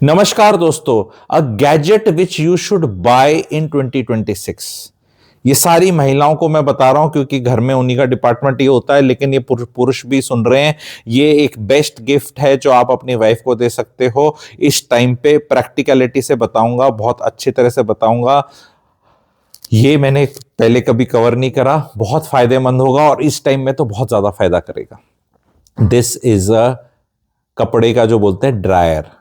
नमस्कार दोस्तों। A gadget which you should buy in 2026। ये सारी महिलाओं को मैं बता रहा हूं क्योंकि घर में उन्हीं का डिपार्टमेंट ये होता है, लेकिन ये पुरुष भी सुन रहे हैं। ये एक बेस्ट गिफ्ट है जो आप अपनी वाइफ को दे सकते हो। इस टाइम पे प्रैक्टिकलिटी से बताऊंगा, बहुत अच्छी तरह से बताऊंगा। ये मैंने पहले कभी कवर नहीं करा, बहुत फायदेमंद होगा और इस टाइम में तो बहुत ज्यादा फायदा करेगा। दिस इज अ कपड़े का जो बोलते हैं ड्रायर।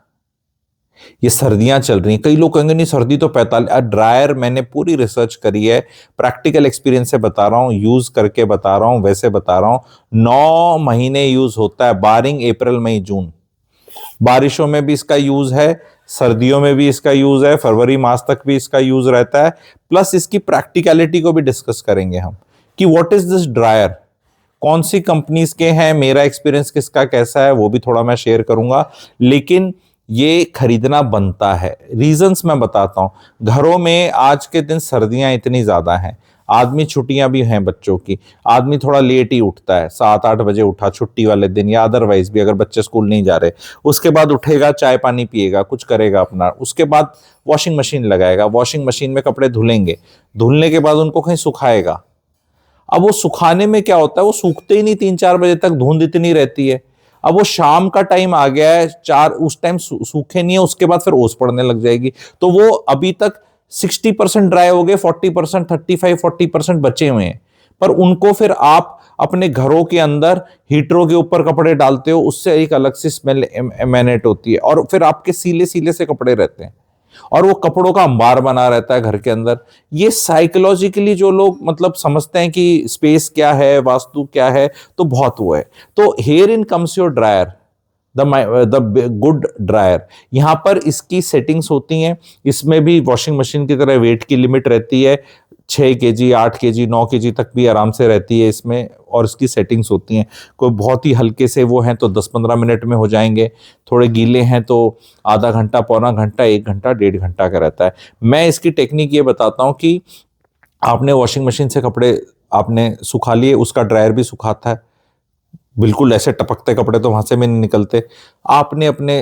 ये सर्दियां चल रही हैं, कई लोग कहेंगे नहीं सर्दी तो 45। ड्रायर मैंने पूरी रिसर्च करी है, प्रैक्टिकल एक्सपीरियंस से बता रहा हूं, यूज करके बता रहा हूं, वैसे बता रहा हूं। 9 महीने यूज होता है, बारिंग अप्रैल मई जून। बारिशों में भी इसका यूज है, सर्दियों में भी इसका यूज है, फरवरी मास तक भी इसका यूज रहता है। प्लस इसकी प्रैक्टिकलिटी को भी डिस्कस करेंगे हम कि व्हाट इज दिस ड्रायर, कौन सी कंपनीज के हैं, मेरा एक्सपीरियंस किसका कैसा है, वो भी थोड़ा मैं शेयर करूंगा। लेकिन ये खरीदना बनता है, रीजंस मैं बताता हूं। घरों में आज के दिन सर्दियां इतनी ज्यादा हैं, आदमी छुट्टियां भी हैं बच्चों की, आदमी थोड़ा लेट ही उठता है, 7-8 बजे उठा छुट्टी वाले दिन, या अदरवाइज भी अगर बच्चे स्कूल नहीं जा रहे। उसके बाद उठेगा, चाय पानी पिएगा, कुछ करेगा अपना, उसके बाद वॉशिंग मशीन लगाएगा, वॉशिंग मशीन में कपड़े धुलेंगे, धुलने के बाद उनको कहीं सुखाएगा। अब वो सुखाने में क्या होता है, वो सूखते ही नहीं, 3-4 बजे तक धुंध इतनी रहती है। अब वो शाम का टाइम आ गया है, चार उस टाइम सूखे नहीं है, उसके बाद फिर ओस पड़ने लग जाएगी। तो वो अभी तक 60% ड्राई हो गए, 40%, 35-40% बचे हुए हैं। पर उनको फिर आप अपने घरों के अंदर हीटरों के ऊपर कपड़े डालते हो, उससे एक अलग सी स्मेल एमेनेट होती है और फिर आपके सीले सीले से कपड़े रहते हैं और वो कपड़ों का अंबार बना रहता है घर के अंदर। ये साइकोलॉजिकली जो लोग मतलब समझते हैं कि स्पेस क्या है, वास्तु क्या है, तो बहुत वो है। तो here in comes your dryer, the good dryer. यहां पर इसकी सेटिंग्स होती हैं, इसमें भी वॉशिंग मशीन की तरह वेट की लिमिट रहती है, 6 kg, 8 kg, 9 kg तक भी आराम से रहती है इसमें। और इसकी सेटिंग्स होती हैं, कोई बहुत ही हल्के से वो हैं तो 10-15 मिनट में हो जाएंगे, थोड़े गीले हैं तो आधा घंटा, पौना घंटा, 1 घंटा, 1.5 घंटा का रहता है। मैं इसकी टेक्निक ये बताता हूँ कि आपने वॉशिंग मशीन से कपड़े आपने सुखा लिए, उसका ड्रायर भी सुखाता है, बिल्कुल ऐसे टपकते कपड़े तो वहां से भी नहीं निकलते। आपने अपने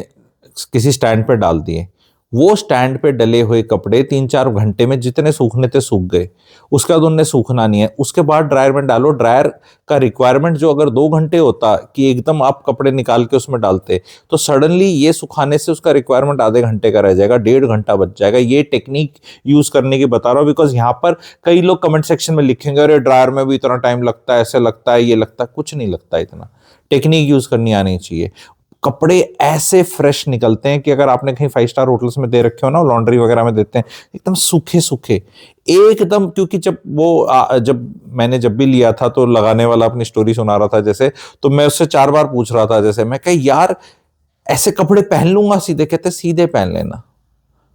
किसी स्टैंड पे डाल दिए, वो स्टैंड पे डले हुए कपड़े 3-4 घंटे में जितने सूखने थे सूख गए, उसके बाद उनने सूखना नहीं है। उसके बाद ड्रायर में डालो। ड्रायर का रिक्वायरमेंट जो अगर 2 घंटे होता कि एकदम आप कपड़े निकाल के उसमें डालते, तो सडनली ये सुखाने से उसका रिक्वायरमेंट आधे घंटे का रह जाएगा, 1.5 घंटा बच जाएगा। ये टेक्निक यूज करने की बता रहा हूँ बिकॉज यहाँ पर कई लोग कमेंट सेक्शन में लिखेंगे अरे ड्रायर में भी इतना टाइम लगता है, ऐसे लगता है, ये लगता है। कुछ नहीं लगता इतना, टेक्निक यूज करनी आनी चाहिए। कपड़े ऐसे फ्रेश निकलते हैं कि अगर आपने कहीं 5 स्टार होटल्स में दे रखे हो ना, लॉन्ड्री वगैरह में देते हैं, एकदम सूखे सूखे एकदम। क्योंकि जब वो जब मैंने जब भी लिया था तो लगाने वाला अपनी स्टोरी सुना रहा था जैसे, तो मैं उससे 4 बार पूछ रहा था, जैसे मैं कहा यार ऐसे कपड़े पहन लूंगा सीधे? कहते सीधे पहन लेना,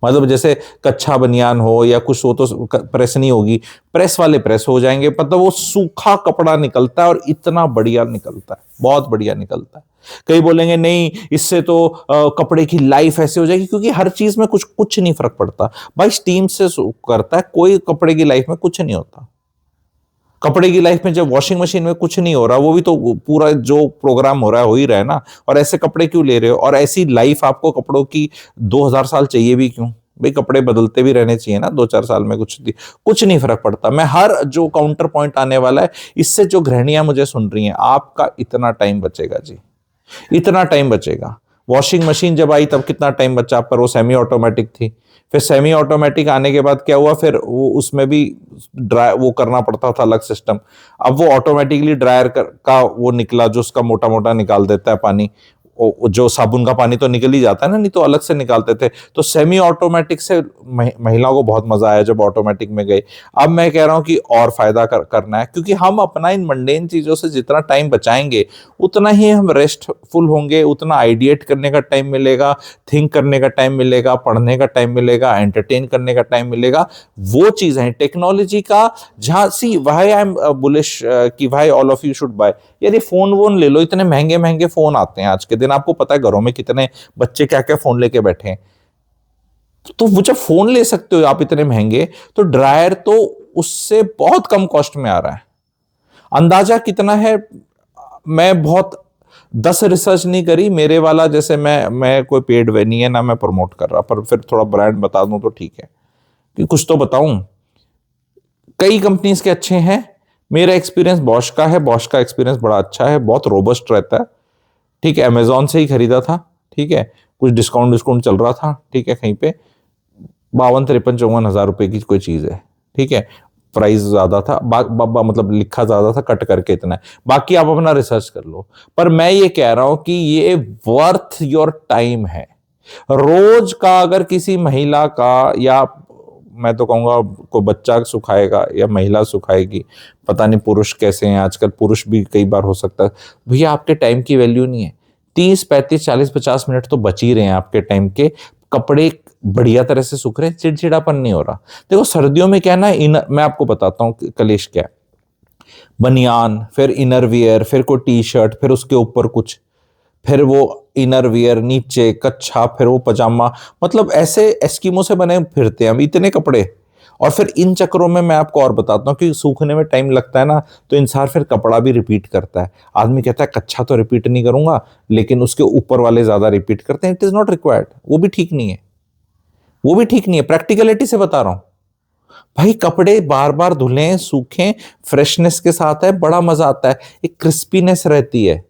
मतलब जैसे कच्चा बनियान हो या कुछ हो तो प्रेस नहीं होगी, प्रेस वाले प्रेस हो जाएंगे, मतलब वो सूखा कपड़ा निकलता है और इतना बढ़िया निकलता है, बहुत बढ़िया निकलता है। कई बोलेंगे नहीं इससे तो कपड़े की लाइफ ऐसे हो जाएगी, क्योंकि हर चीज में कुछ कुछ नहीं फर्क पड़ता भाई, स्टीम से करता है, कोई कपड़े की लाइफ में कुछ नहीं होता। कपड़े की लाइफ में जब वॉशिंग मशीन में कुछ नहीं हो रहा, वो भी तो पूरा जो प्रोग्राम हो रहा है हो ही रहा है ना। और ऐसे कपड़े क्यों ले रहे हो, और ऐसी लाइफ आपको कपड़ों की 2000 साल चाहिए भी क्यों भाई? कपड़े बदलते भी रहने चाहिए ना 2-4 साल में, कुछ नहीं फर्क पड़ता। मैं हर जो काउंटर पॉइंट आने वाला है, इससे जो गृहिणियां मुझे सुन रही हैं, आपका इतना टाइम बचेगा जी, इतना टाइम बचेगा। वॉशिंग मशीन जब आई तब कितना टाइम बचा, पर वो सेमी ऑटोमेटिक थी। फिर सेमी ऑटोमेटिक आने के बाद क्या हुआ, फिर वो उसमें भी ड्राई वो करना पड़ता था अलग सिस्टम। अब वो ऑटोमेटिकली ड्रायर का वो निकला जो उसका मोटा मोटा निकाल देता है पानी, जो साबुन का पानी तो निकल ही जाता है ना, नहीं तो अलग से निकालते थे। तो सेमी ऑटोमेटिक से महिलाओं को बहुत मजा आया जब ऑटोमेटिक में गए। अब मैं कह रहा हूं कि और फायदा करना है, क्योंकि हम अपना इन मंडेन चीजों से जितना टाइम बचाएंगे उतना ही हम रेस्टफुल होंगे, उतना आइडिएट करने का टाइम मिलेगा, थिंक करने का टाइम मिलेगा, पढ़ने का टाइम मिलेगा, एंटरटेन करने का टाइम मिलेगा। वो चीज है टेक्नोलॉजी का। जहां सी वाई आई एम बुलिश कि भाई all of you should bye. यार ये फोन वोन ले लो, इतने महंगे महंगे फोन आते हैं आज के दिन, आपको पता है घरों में कितने बच्चे क्या क्या फोन लेके बैठे हैं। तो वो जब फोन ले सकते हो आप इतने महंगे, तो ड्रायर तो उससे बहुत कम कॉस्ट में आ रहा है। अंदाजा कितना है, मैं बहुत 10 रिसर्च नहीं करी मेरे वाला, जैसे मैं कोई पेड वे नहीं है ना मैं प्रमोट कर रहा, पर फिर थोड़ा ब्रांड बता दूं तो ठीक है कि कुछ तो बताऊं। कई कंपनीज के अच्छे हैं, मेरा एक्सपीरियंस बॉश का है, बॉश का एक्सपीरियंस बड़ा अच्छा है, बहुत रोबस्ट रहता है। ठीक है, अमेजोन से ही खरीदा था। ठीक है, कुछ डिस्काउंट डिस्काउंट चल रहा था। ठीक है, कहीं पे 52-53-54 हजार रुपए की कोई चीज है। ठीक है, प्राइस ज्यादा था, मतलब लिखा ज्यादा था, कट करके इतना है। बाकी आप अपना रिसर्च कर लो। पर मैं ये कह रहा हूं कि ये वर्थ योर टाइम है। रोज का अगर किसी महिला का, या मैं तो कहूंगा कोई बच्चा सुखाएगा या महिला सुखाएगी, पता नहीं पुरुष कैसे हैं आजकल, पुरुष भी कई बार हो सकता है। भैया आपके टाइम की वैल्यू नहीं है। 30-35-40-50 मिनट तो बच ही रहे हैं आपके टाइम के। कपड़े बढ़िया तरह से सूख रहे हैं, चिड़चिड़ापन नहीं हो रहा। देखो सर्दियों में क्या है ना, इनर, मैं आपको बताता हूँ कलेश क्या है। बनियान, फिर इनर वियर, फिर कोई टी शर्ट, फिर उसके ऊपर कुछ, फिर वो इनर वियर नीचे कच्छा, फिर वो पजामा, मतलब ऐसे एस्किमो से बने फिरते हैं हम इतने कपड़े। और फिर इन चक्करों में मैं आपको और बताता हूँ कि सूखने में टाइम लगता है ना, तो इंसान फिर कपड़ा भी रिपीट करता है। आदमी कहता है कच्छा तो रिपीट नहीं करूंगा, लेकिन उसके ऊपर वाले ज्यादा रिपीट करते हैं। इट इज नॉट रिक्वायर्ड, वो भी ठीक नहीं है, वो भी ठीक नहीं है। प्रैक्टिकलिटी से बता रहा हूं भाई, कपड़े बार बार धुलें सूखें, फ्रेशनेस के साथ है, बड़ा मजा आता है, एक क्रिस्पीनेस रहती है,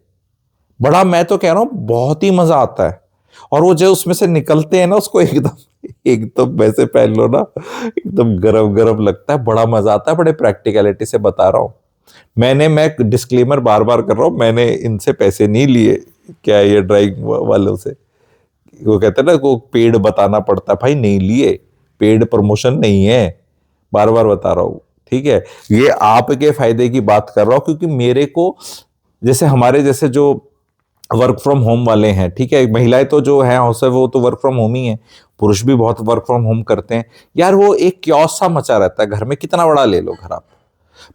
बड़ा, मैं तो कह रहा हूं बहुत ही मजा आता है। और वो जो उसमें से निकलते हैं ना, उसको एकदम एकदम वैसे पहन लो ना, एकदम गरम गरम लगता है, बड़ा मजा आता है। बड़े प्रैक्टिकलिटी से बता रहा हूं। मैं डिस्क्लेमर बार बार कर रहा हूं, मैंने इनसे पैसे नहीं लिए, क्या ये ड्राइंग वालों से, वो कहते हैं ना को पेड बताना पड़ता है, भाई नहीं लिए, पेड प्रमोशन नहीं है, बार बार बता रहा हूं। ठीक है, ये आपके फायदे की बात कर रहा हूं, क्योंकि मेरे को, जैसे हमारे जैसे जो वर्क फ्रॉम होम वाले हैं, ठीक है, महिलाएं तो जो है हाउस वो तो वर्क फ्रॉम होम ही है, पुरुष भी बहुत वर्क फ्रॉम होम करते हैं यार। वो एक क्योस सा मचा रहता है घर में, कितना बड़ा ले लो घर आप,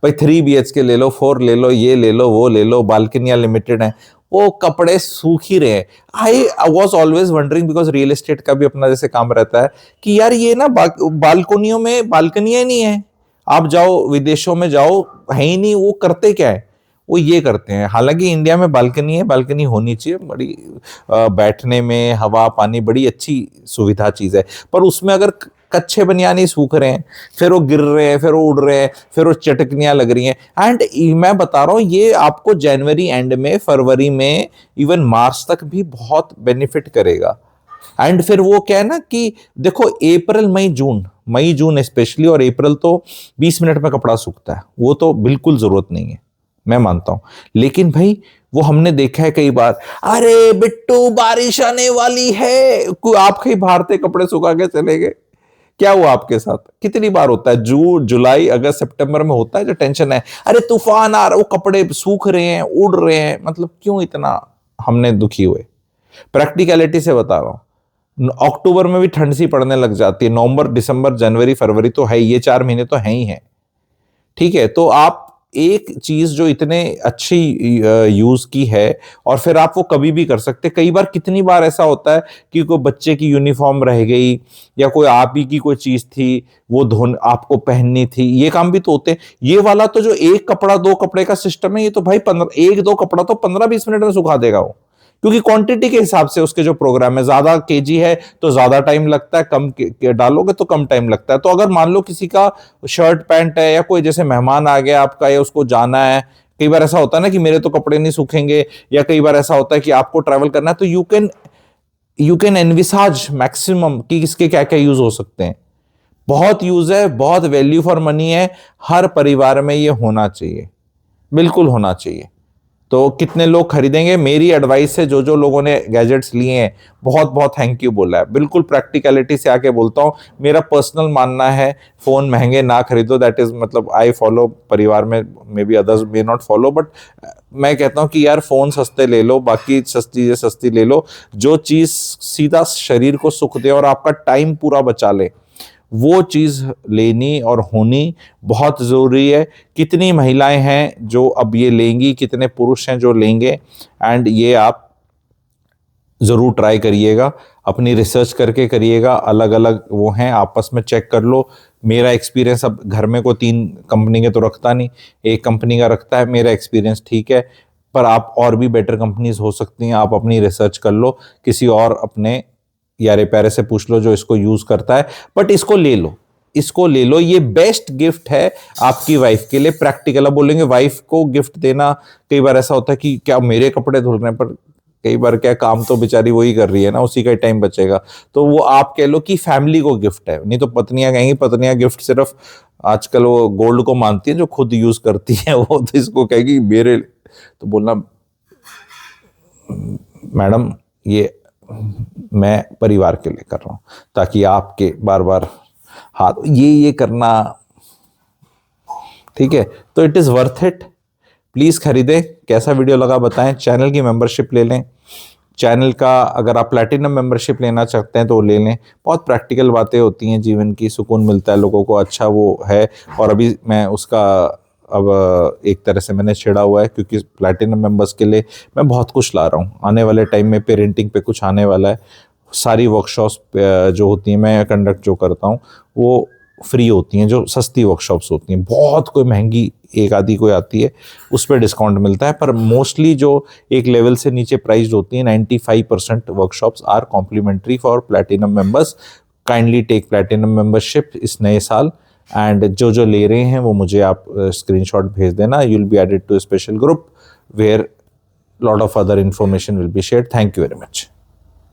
भाई 3 BHK ले लो, 4 ले लो, ये ले लो, वो ले लो, बालकनियां लिमिटेड है, वो कपड़े सूख ही रहे हैं। I was always wondering, because real estate का भी अपना जैसे काम रहता है, कि यार ये ना बालकनियों में बालकनियां नहीं है। आप जाओ विदेशों में जाओ, है ही नहीं, वो करते क्या है, वो ये करते हैं। हालांकि इंडिया में बालकनी है, बालकनी होनी चाहिए, बड़ी बैठने में हवा पानी बड़ी अच्छी सुविधा चीज है। पर उसमें अगर कच्चे बनियानी सूख रहे हैं, फिर वो गिर रहे हैं, फिर वो उड़ रहे हैं, फिर वो चटकनियां लग रही हैं। एंड मैं बता रहा हूं ये आपको जनवरी एंड में, फरवरी में, इवन मार्च तक भी बहुत बेनिफिट करेगा। एंड फिर वो क्या है ना कि देखो अप्रैल मई जून, मई जून स्पेशली, और अप्रैल तो 20 मिनट में कपड़ा सूखता है, वो तो बिल्कुल जरूरत नहीं है, मैं मानता हूं। लेकिन भाई वो हमने देखा है कई बार, अरे बिट्टू बारिश आने वाली है, आप कहीं भारतीय कपड़े सुखा के चले गए, क्या हुआ आपके साथ? कितनी बार होता है, जून जुलाई अगस्त सितंबर में होता है जो टेंशन है, अरे तूफान आ रहा, वो कपड़े सूख रहे हैं, उड़ रहे हैं, मतलब क्यों इतना हमने दुखी हुए? प्रैक्टिकलिटी से बता रहा हूं, अक्टूबर में भी ठंड सी पड़ने लग जाती है, नवंबर दिसंबर जनवरी फरवरी तो है, ये 4 महीने तो है ही है। ठीक है, तो आप एक चीज जो इतने अच्छी यूज की है, और फिर आप वो कभी भी कर सकते। कई बार, कितनी बार ऐसा होता है कि कोई बच्चे की यूनिफॉर्म रह गई, या कोई आप ही की कोई चीज थी, वो धोन आपको पहननी थी, ये काम भी तो होते हैं। ये वाला तो जो एक कपड़ा दो कपड़े का सिस्टम है, ये तो भाई 15 एक दो कपड़ा तो 15-20 मिनट में सुखा देगा वो, क्योंकि क्वांटिटी के हिसाब से उसके जो प्रोग्राम है, ज्यादा केजी है तो ज्यादा टाइम लगता है, कम डालोगे तो कम टाइम लगता है। तो अगर मान लो किसी का शर्ट पैंट है, या कोई जैसे मेहमान आ गया आपका, या उसको जाना है, कई बार ऐसा होता है ना कि मेरे तो कपड़े नहीं सूखेंगे, या कई बार ऐसा होता है कि आपको ट्रैवल करना है, तो यू कैन एनविसाज मैक्सिमम कि इसके क्या क्या यूज हो सकते हैं। बहुत यूज है, बहुत वैल्यू फॉर मनी है, हर परिवार में ये होना चाहिए, बिल्कुल होना चाहिए। तो कितने लोग खरीदेंगे? मेरी एडवाइस है, जो जो लोगों ने गैजेट्स लिए हैं, बहुत बहुत थैंक यू बोला है, बिल्कुल प्रैक्टिकलिटी से आके बोलता हूं। मेरा पर्सनल मानना है, फोन महंगे ना खरीदो, दैट इज, मतलब आई फॉलो, परिवार में may be others may not follow, but मैं कहता हूं कि यार फोन सस्ते ले लो, बाकी सस्ती चीजें सस्ती ले लो, जो चीज सीधा शरीर को सुख दे और आपका टाइम पूरा बचा ले, वो चीज लेनी और होनी बहुत जरूरी है। कितनी महिलाएं हैं जो अब ये लेंगी, कितने पुरुष हैं जो लेंगे? एंड ये आप जरूर ट्राई करिएगा, अपनी रिसर्च करके करिएगा, अलग अलग वो हैं, आपस में चेक कर लो। मेरा एक्सपीरियंस, अब घर में को 3 कंपनी के तो रखता नहीं, एक कंपनी का रखता है, मेरा एक्सपीरियंस ठीक है। पर आप और भी बेटर कंपनीज हो सकती हैं, आप अपनी रिसर्च कर लो, किसी और अपने यारे प्यारे से पूछ लो जो इसको यूज करता है, बट इसको ले लो, इसको ले लो, ये बेस्ट गिफ्ट है आपकी वाइफ के लिए। प्रैक्टिकल, अब बोलेंगे वाइफ को गिफ्ट देना, कई बार ऐसा होता है कि क्या मेरे कपड़े धुल रहे हैं, पर कई बार क्या काम तो बेचारी वही कर रही है ना, उसी का टाइम बचेगा, तो वो आप कह लो कि फैमिली को गिफ्ट है। नहीं तो पत्नियां कहेंगी, पत्नियां गिफ्ट सिर्फ आजकल वो गोल्ड को मानती है जो खुद यूज करती है, वो तो इसको कहेगी मेरे, तो बोलना मैडम ये मैं परिवार के लिए कर रहा हूं, ताकि आपके बार बार हाथ ये करना, ठीक है, तो it is worth it. Please खरीदें। कैसा वीडियो लगा बताएं। चैनल की मेंबरशिप ले लें, चैनल का अगर आप प्लैटिनम मेंबरशिप लेना चाहते हैं तो ले लें। बहुत प्रैक्टिकल बातें होती हैं जीवन की, सुकून मिलता है लोगों को, अच्छा वो है। और अभी मैं उसका अब एक तरह से मैंने छेड़ा हुआ है, क्योंकि प्लैटिनम मेंबर्स के लिए मैं बहुत कुछ ला रहा हूँ। आने वाले टाइम में पेरेंटिंग पे कुछ आने वाला है। सारी वर्कशॉप्स जो होती हैं, मैं कंडक्ट जो करता हूँ वो फ्री होती हैं, जो सस्ती वर्कशॉप्स होती हैं। बहुत कोई महंगी एक आधी कोई आती है, उस पर डिस्काउंट मिलता है, पर मोस्टली जो एक लेवल से नीचे प्राइस होती है, 95% workshops are complimentary for platinum members. Kindly take platinum membership इस नए साल, एंड जो जो ले रहे हैं वो मुझे आप स्क्रीनशॉट भेज देना। You will be added to a special group where lot of other information will be shared. Thank you very much.